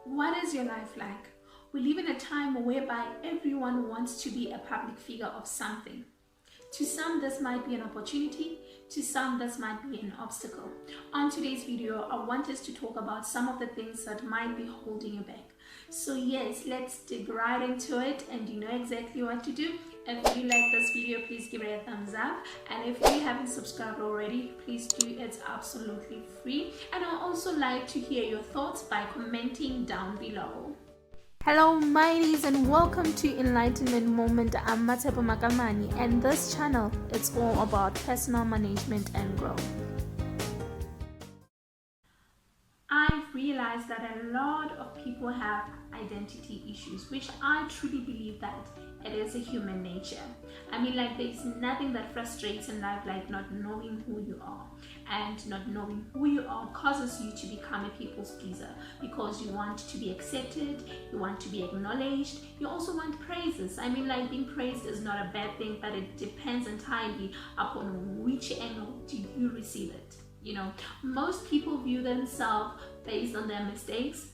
What is your life like? We live in a time whereby everyone wants to be a public figure of something. To some, this might be an opportunity. To some, this might be an obstacle. On today's video, I want us to talk about some of the things that might be holding you back. So yes, let's dig right into it, and you know exactly what to do. If you like this video, please give it a thumbs up, and if you haven't subscribed already, please do. It's absolutely free. And I also like to hear your thoughts by commenting down below. Hello mighties, and welcome to Enlightenment Moment. I'm Matshepo Makamane, and this channel is all about personal management and growth. I've realized that a lot of people have identity issues, which I truly believe that it is a human nature. I mean, like, there's nothing that frustrates in life like not knowing who you are. And not knowing who you are causes you to become a people's pleaser, because you want to be accepted, you want to be acknowledged, you also want praises. I mean, like, being praised is not a bad thing, but it depends entirely upon which angle do you receive it. You know, most people view themselves based on their mistakes,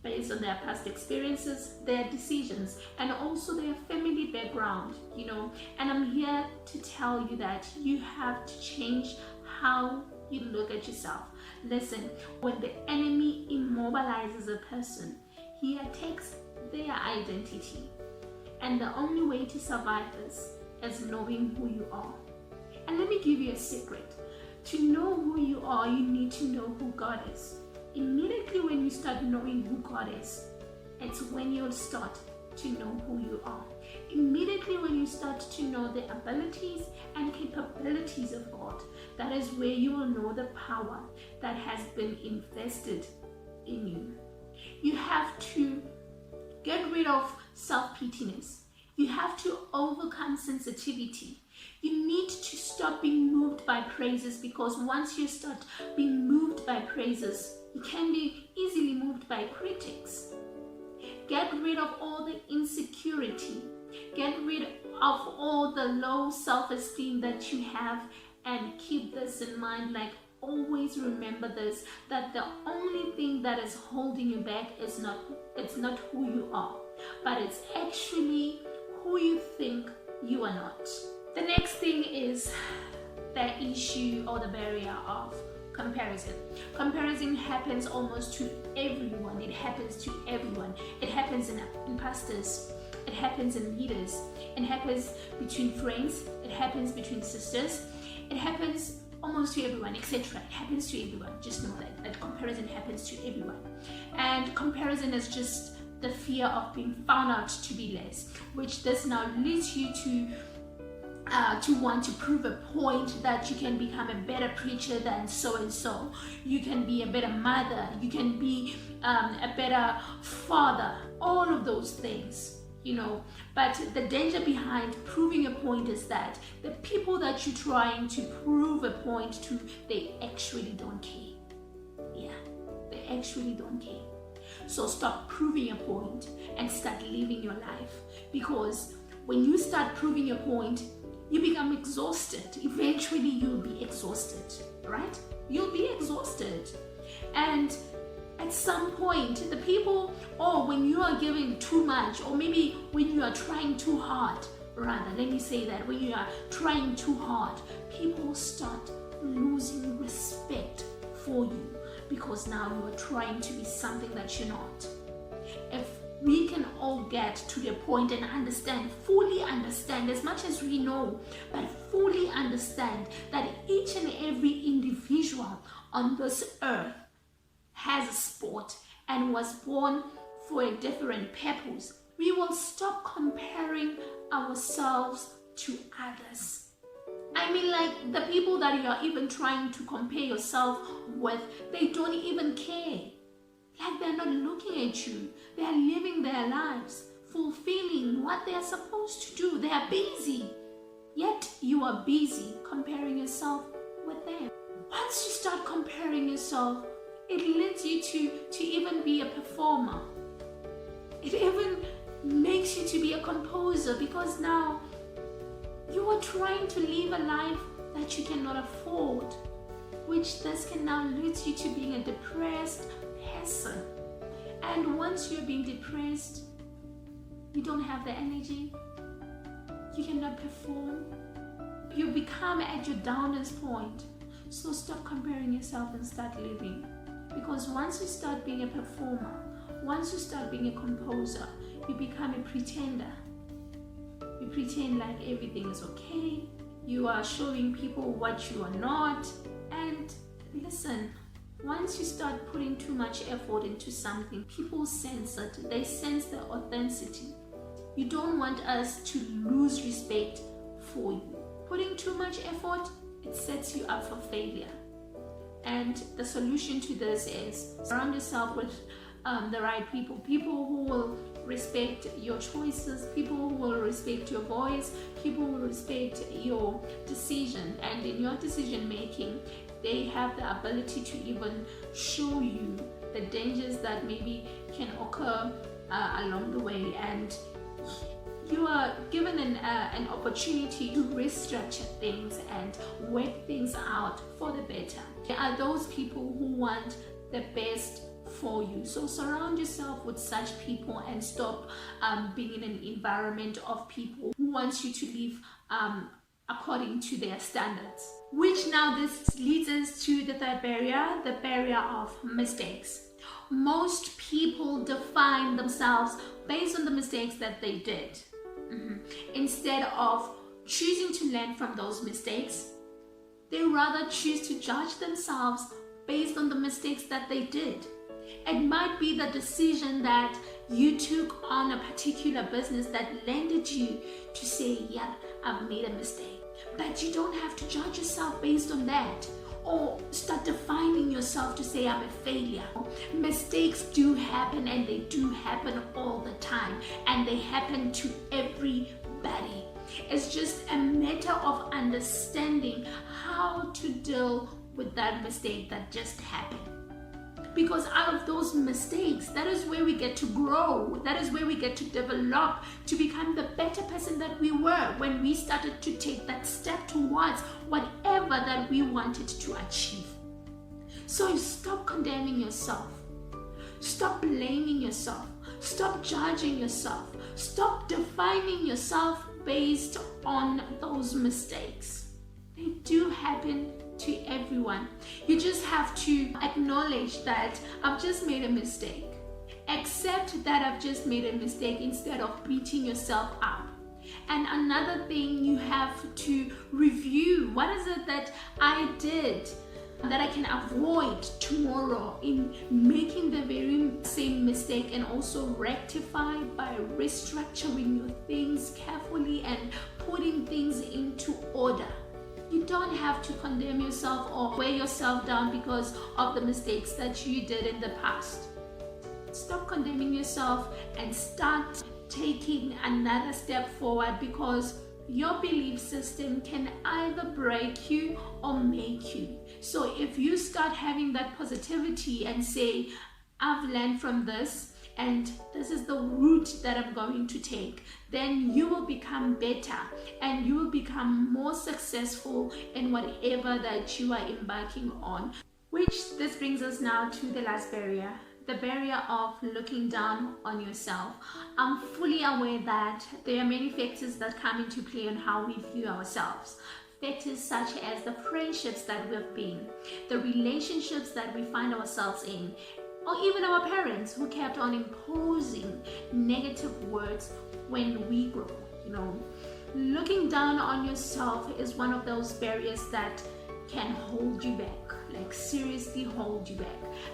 based on their past experiences, their decisions, and also their family background, you know. And I'm here to tell you that you have to change how you look at yourself. Listen, when the enemy immobilizes a person, he attacks their identity. And the only way to survive this is knowing who you are. And let me give you a secret. To know who you are, you need to know who God is. Immediately when you start knowing who God is, it's when you'll start to know who you are. Immediately when you start to know the abilities and capabilities of God, that is where you will know the power that has been invested in you. You have to get rid of self-pityness. You have to overcome sensitivity. You need to stop being moved by praises, because once you start being moved by praises, you can be easily moved by critics. Get rid of all the insecurity. Get rid of all the low self-esteem that you have, and keep this in mind. Like, always remember this, that the only thing that is holding you back is not who you are, but it's actually who you think you are not. The next thing is the issue or the barrier of comparison. Comparison happens almost to everyone. It happens to everyone. It happens in pastors. It happens in leaders. It happens between friends. It happens between sisters. It happens almost to everyone, etc. It happens to everyone. Just know that comparison happens to everyone. And comparison is just the fear of being found out to be less, which this now leads you to want to prove a point that you can become a better preacher than so and so. You can be a better mother. You can be a better father. All of those things, you know. But the danger behind proving a point is that the people that you're trying to prove a point to, they actually don't care. Yeah, they actually don't care. So stop proving a point and start living your life, because when you start proving your point, you become exhausted. Eventually you'll be exhausted, right? You'll be exhausted. And at some point, the people, or when you are giving too much, or maybe when you are trying too hard, rather, let me say that, when you are trying too hard, people start losing respect for you, because now you are trying to be something that you're not. If we can all get to the point and understand, fully understand, as much as we know, but fully understand that each and every individual on this earth has a spot and was born for a different purpose, we will stop comparing ourselves to others. I mean, like, the people that you are even trying to compare yourself with, they don't even care. Like, they're not looking at you. They are living their lives, fulfilling what they are supposed to do. They are busy. Yet you are busy comparing yourself with them. Once you start comparing yourself, it leads you to even be a performer. It even makes you to be a composer, because now you are trying to live a life that you cannot afford, which this can now lead you to being a depressed person. And once you're being depressed, you don't have the energy, you cannot perform, you become at your downest point. So stop comparing yourself and start living. Because once you start being a performer, once you start being a composer, you become a pretender. You pretend like everything is okay. You are showing people what you are not. And listen, once you start putting too much effort into something, people sense it. They sense the authenticity. You don't want us to lose respect for you. Putting too much effort, it sets you up for failure. And the solution to this is surround yourself with the right people. People who will respect your choices, people who will respect your voice, people who will respect your decision. And in your decision making, they have the ability to even show you the dangers that maybe can occur along the way. And you are given an opportunity to restructure things and work things out for the better. There are those people who want the best for you. So surround yourself with such people and stop being in an environment of people who want you to live according to their standards. Which now this leads us to the third barrier, the barrier of mistakes. Most people define themselves based on the mistakes that they did. Instead of choosing to learn from those mistakes, they rather choose to judge themselves based on the mistakes that they did. It might be the decision that you took on a particular business that landed you to say, yeah, I've made a mistake. But you don't have to judge yourself based on that, or start defining yourself to say I'm a failure. Mistakes do happen, and they do happen all the time, and they happen to everybody. It's just a matter of understanding how to deal with that mistake that just happened. Because out of those mistakes, that is where we get to grow. That is where we get to develop to become the better person that we were when we started to take that step towards whatever that we wanted to achieve. So stop condemning yourself. Stop blaming yourself. Stop judging yourself. Stop defining yourself based on those mistakes. They do happen to everyone. You just have to acknowledge that I've just made a mistake. Accept that I've just made a mistake instead of beating yourself up. And another thing, you have to review what is it that I did that I can avoid tomorrow in making the very same mistake, and also rectify by restructuring your things carefully and putting things into order. You don't have to condemn yourself or weigh yourself down because of the mistakes that you did in the past. Stop condemning yourself and start taking another step forward, because your belief system can either break you or make you. So if you start having that positivity and say, I've learned from this, and this is the route that I'm going to take, then you will become better and you will become more successful in whatever that you are embarking on. Which this brings us now to the last barrier, the barrier of looking down on yourself. I'm fully aware that there are many factors that come into play on how we view ourselves. Factors such as the friendships that we've been, the relationships that we find ourselves in, or even our parents who kept on imposing negative words when we grow. Looking down on yourself is one of those barriers that can hold you back, like seriously hold you back.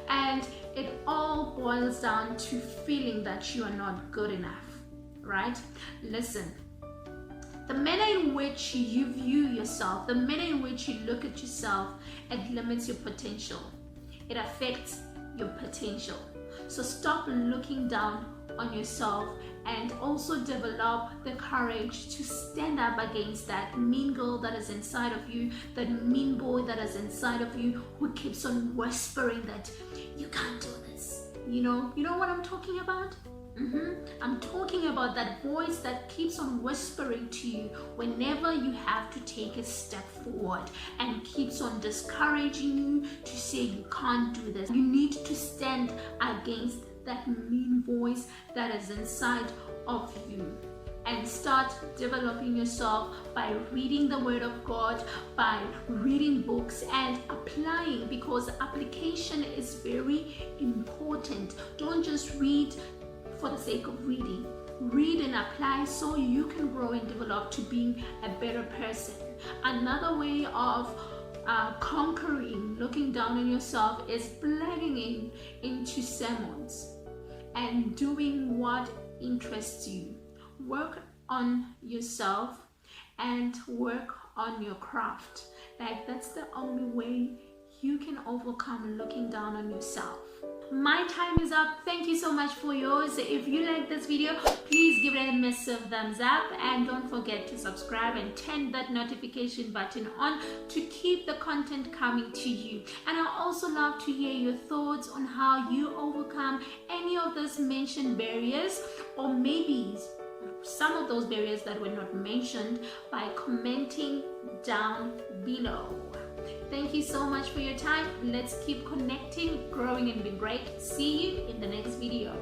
And it all boils down to feeling that you are not good enough, right? Listen, the manner in which you view yourself, the manner in which you look at yourself, it limits your potential. It affects your potential. So stop looking down on yourself, and also develop the courage to stand up against that mean girl that is inside of you, that mean boy that is inside of you who keeps on whispering that you can't do this. You know what I'm talking about? I'm talking about that voice that keeps on whispering to you whenever you have to take a step forward, and keeps on discouraging you to say you can't do this. You need to stand against that mean voice that is inside of you, and start developing yourself by reading the Word of God, by reading books and applying, because application is very important. Don't just read for the sake of reading. Read and apply so you can grow and develop to being a better person. Another way of conquering looking down on yourself is plugging into sermons and doing what interests you. Work on yourself and work on your craft. Like, that's the only way you can overcome looking down on yourself. My time is up. Thank you so much for yours. If you like this video, please give it a massive thumbs up, and don't forget to subscribe and turn that notification button on to keep the content coming to you. And I also love to hear your thoughts on how you overcome any of those mentioned barriers, or maybe some of those barriers that were not mentioned, by commenting down below. Thank you so much for your time. Let's keep connecting, growing, and being great. See you in the next video.